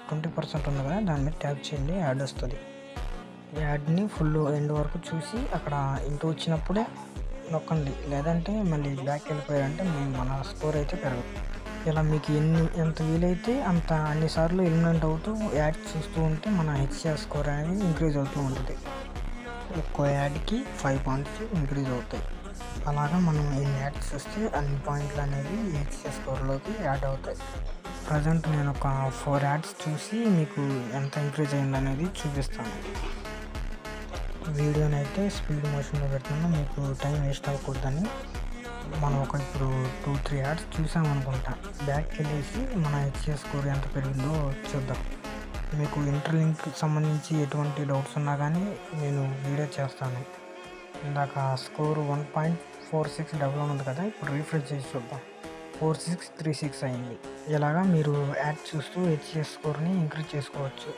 20% ఉంది కదా, దాని మీద ట్యాప్ చేయండి, యాడ్ వస్తుంది. ఈ యాడ్ని ఫుల్ ఎండ్ వరకు చూసి అక్కడ ఇంటూ వచ్చినప్పుడే నొక్కండి, లేదంటే మళ్ళీ బ్యాక్ వెళ్ళిపోయారంటే మన స్కోర్ అయితే పెరగదు. ఇలా మీకు ఎంత వీలైతే అంత అన్నిసార్లు ఎలిమినేట్ అవుతూ యాడ్ చూస్తూ ఉంటే మన హెచ్సిఆర్ స్కోర్ అనేది ఇంక్రీజ్ అవుతూ ఉంటుంది. ఒక్కో యాడ్కి 5 పాయింట్స్ ఇంక్రీజ్ అవుతాయి. అలాగా మనం ఎన్ని యాడ్స్ చూస్తే అన్ని పాయింట్లు అనేవి హెచ్సిఆర్ స్కోర్లోకి యాడ్ అవుతాయి. ప్రజెంట్ నేను ఒక 4 యాడ్స్ చూసి మీకు ఎంత ఇంక్రీజ్ అయిందనేది చూపిస్తాను. వీడియోని అయితే స్పీడ్ మోషన్లో పెడుతున్నాను, మీకు టైం వేస్ట్ అవ్వకూడదని. మనం ఇప్పుడు 2-3 యాడ్స్ చూసామనుకుంటా, బ్యాక్కి వెళ్ళేసి మన హెచ్సిఆర్ స్కోర్ ఎంత పెరిగిందో చూద్దాం. మీకు ఇంటర్లింక్కి సంబంధించి ఎటువంటి డౌట్స్ ఉన్నా కానీ నేను వీడియో చేస్తాను. ఇందాక స్కోర్ 1.46 ఉంది కదా, ఇప్పుడు రీఫ్రెష్ చేసి చూద్దాం. 4636 అయింది. ఇలాగా మీరు యాడ్ చూస్తూ హెచ్సిఆర్ స్కోర్ని ఇంక్రీజ్ చేసుకోవచ్చు.